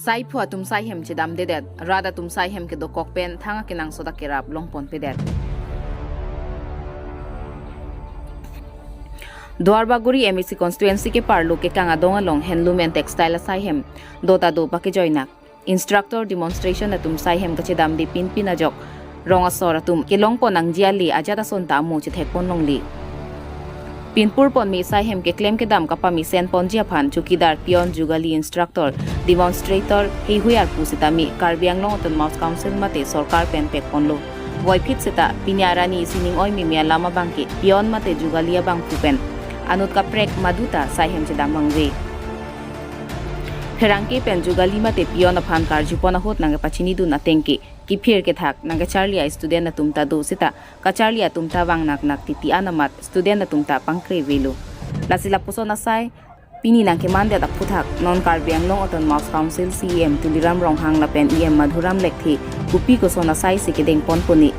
sai phua tum sai hem chidam dedet rada tum sai hem ke do kokpen thanga kinang soda kerap longpon pedet Dwarbaguri MEC constituency ke parlo ke kanga donga long handloom and textile sai hem dota do pa ke joinak instructor demonstration atum sai hem ke chidam di pin pinajok ronga soratum ke longpon ang jiali ajata sonta mu chi thekpon longli Pinpur pon mi sai hem ke claim ke dam kapa mi sen pon jia phan chukidar pion jugali instructor demonstrator he huyar pusitami karbiang long ton mouse council mate sarkar pen pek ponlo voipit seta pinyarani sining oi mi mia lama bangke pion mate jugalia bang pupen anut ka prek maduta sai hem che damangwe Herangke pen jugali mate pion aphan kar jupona hot nang pachini du na tengke ki phir ke thak nang charlia student na tumta do sita ka charlia tumta wang nak nak titi anamat student na tumta pangkre velo lasila pusona sai pini nang ke mande tak puthak non karbiang long oton mouse council CM tuliram ronghang la pen em madhuram lekthi kupi ko sona sai se ke deng pon poni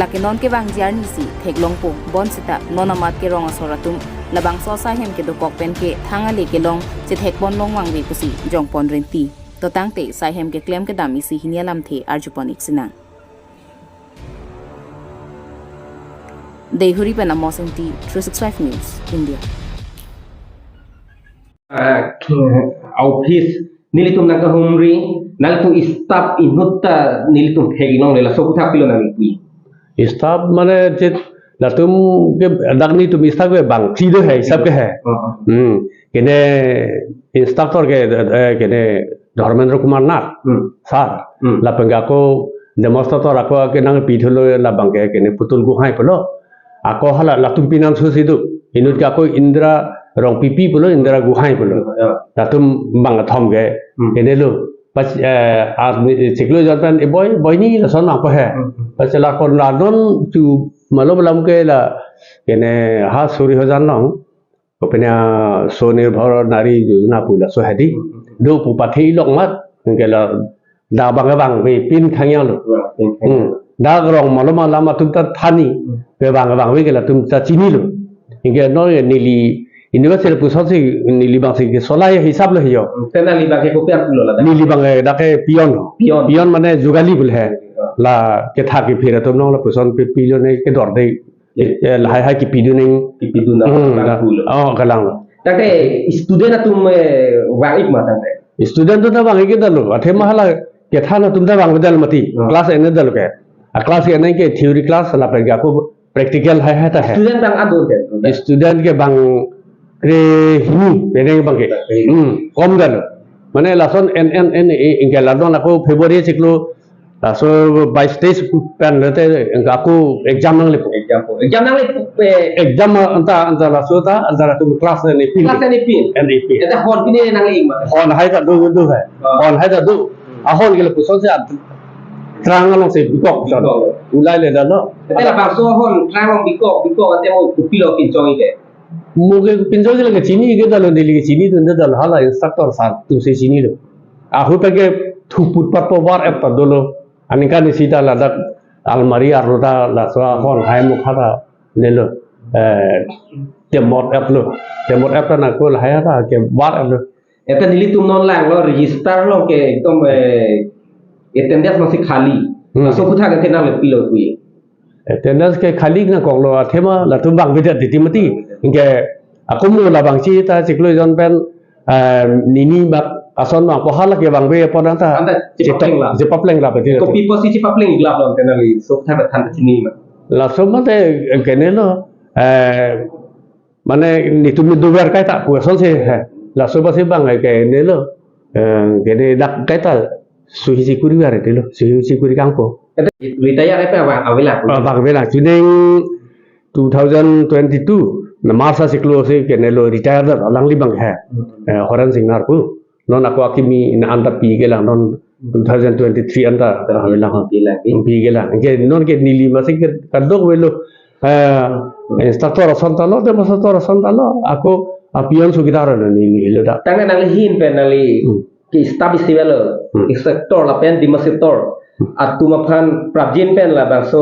lakenon ke wang jarni si theklong po bon sita non amat ke ronga soratum labang so sai hem ke do kok pen ke thanga le ke long che thek pon long wang we kusi jong pon renti to tangte sai hem ke claim ke dam isi hinia lam the arjupon iksina Dehuri pena mosinti 365 news India office nilitum naga humri nalitum staff inutta nilitum heginong lela sokutha pilo nami pui staff mane je latum ke dagni tum staff ke bang sido hai sab ke hai kene instructor ke kene Dharmendra Kumar Nath sar la pengga ko demonstrator ako ke nang pithulo la bangke kene putul gu hai polo ako hala latum pinan susidu inut ka ko Indra rong pipi polo Indra gu hai polo latum bang thom ge kene lo pas siklo jantan e boy ni la son apa hai pas la kon la non tu malo balam ke la kene ha suri hojan long kopenya sonir nari yojana pula so hadi do pu pathi long mat ngela da bang we pin khangyang lo da rong maloma lama tumta thani be bang we gela tumta chini lo inge no nili university pusosi nili bang se ke solai hisab lo hiyo tena li bang ke ko pian lo la nili bang da ke pion mane jugali bul hai la ke tha ke phira tum no la puson pe pilo ne ke dor dei hai ki pidu na galang Tante student atum wang ik mata tante student tu bang ke dalu athe mahala ke thana tum da bang bedal mati class ene dalu ke class ene ke theory class la pe ga ko practical hai ta hai student bang adul ke student ke bang re hini pene bang ke kom dalu mane lason n inge la don ko February siklo so by stage pen lete aku exam nang lepo exam anta la sota antara tu class ni pin eta hon pine nang le ma hon hai ta du hai hon hai ta du a hon ke le puson se trang long se bikok so ulai le da no eta la bang so hon trang long bikok ate mo kupilo kin chong ike mo ke pinjo le ke chini ke da lo dili ke chini tu da hala instructor sa tu se chini lo a hu pe ke thuput pat po war ap ta dolo anika ni sita la dak almari arota la so hon hai mu khata lelo temot app na ko hai ta ke war lo eta nilitum non lang lo register lo ke ekdom attendance masih khali so kutha ke tena le pilo kui attendance ke khali na kong lo thema la tum bang vidat ditimati inge aku mu la bang chi ta siklo jon pen nini bak ason ma ko hala ke bang be podang ta je papleng la be ko pi posisi papleng iglap lo tena le so kutha ke than chini ma la so mate kenelo mane ni tu du ver kai ta ku son se la so ba se bang ke nelo kene dak kai ta suhi sikuri ver telo suhi sikuri kangpo retire apa avela chuneng 2022 na marsa siklo se kenelo retire da langli bang hai horan singnar ku non aku akimi in anda pi gela non 2023 anda avela pi gela ke non ke nili masik kadok velo instructor santalo demonstrator santalo aku apion sugidara nili hilo da tangan nali hin penali ki staff istivelo instructor la pen demonstrator atuma phan prabjin pen la bang so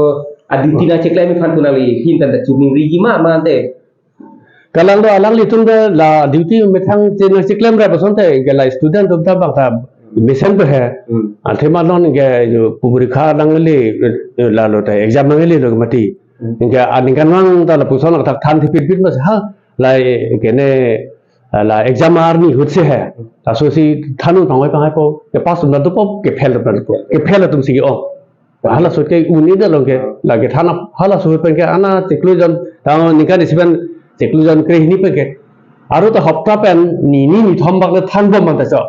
aditina cheklai mi phan tunali hin tan da chumi rigima mante Kalang do alang litun da la duty methang chen siklem ra pason te gela student of ta bang ta mission पे है अथेमा नॉन के जो परीक्षा नंगले लालो ता एग्जाम नंगले लोग मटी इनके अनिकन वांग ता पुसन तक थान थी पिट बस हा लाई केने ला एग्जाम आर्मी हुत से है तासोसी थानु पांगे पांगे को के पास न तो के फेल तुम सी ओ हाला सोच के उनी द लोगे लागे थाना हाला सोच पे के आना चेक्लुजन ता निका दिसबन चेक्लुजन क्रे हिनी पे के आरो तो हप्ता पेन नी थम बाग थान बम मन ता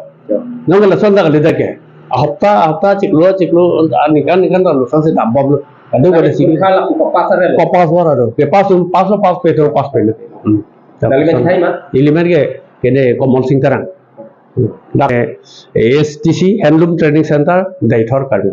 नंग लसन दा ले दके हप्ता चिकलो निकान तो लसन से दाम बम अदु गले सी kala ku papasar le पास वाला रो के पास पे तो पास पे Dali men thai ma element के ने कमल सिंह तरंग एसटीसी हैंडलूम ट्रेनिंग सेंटर दैथर करबो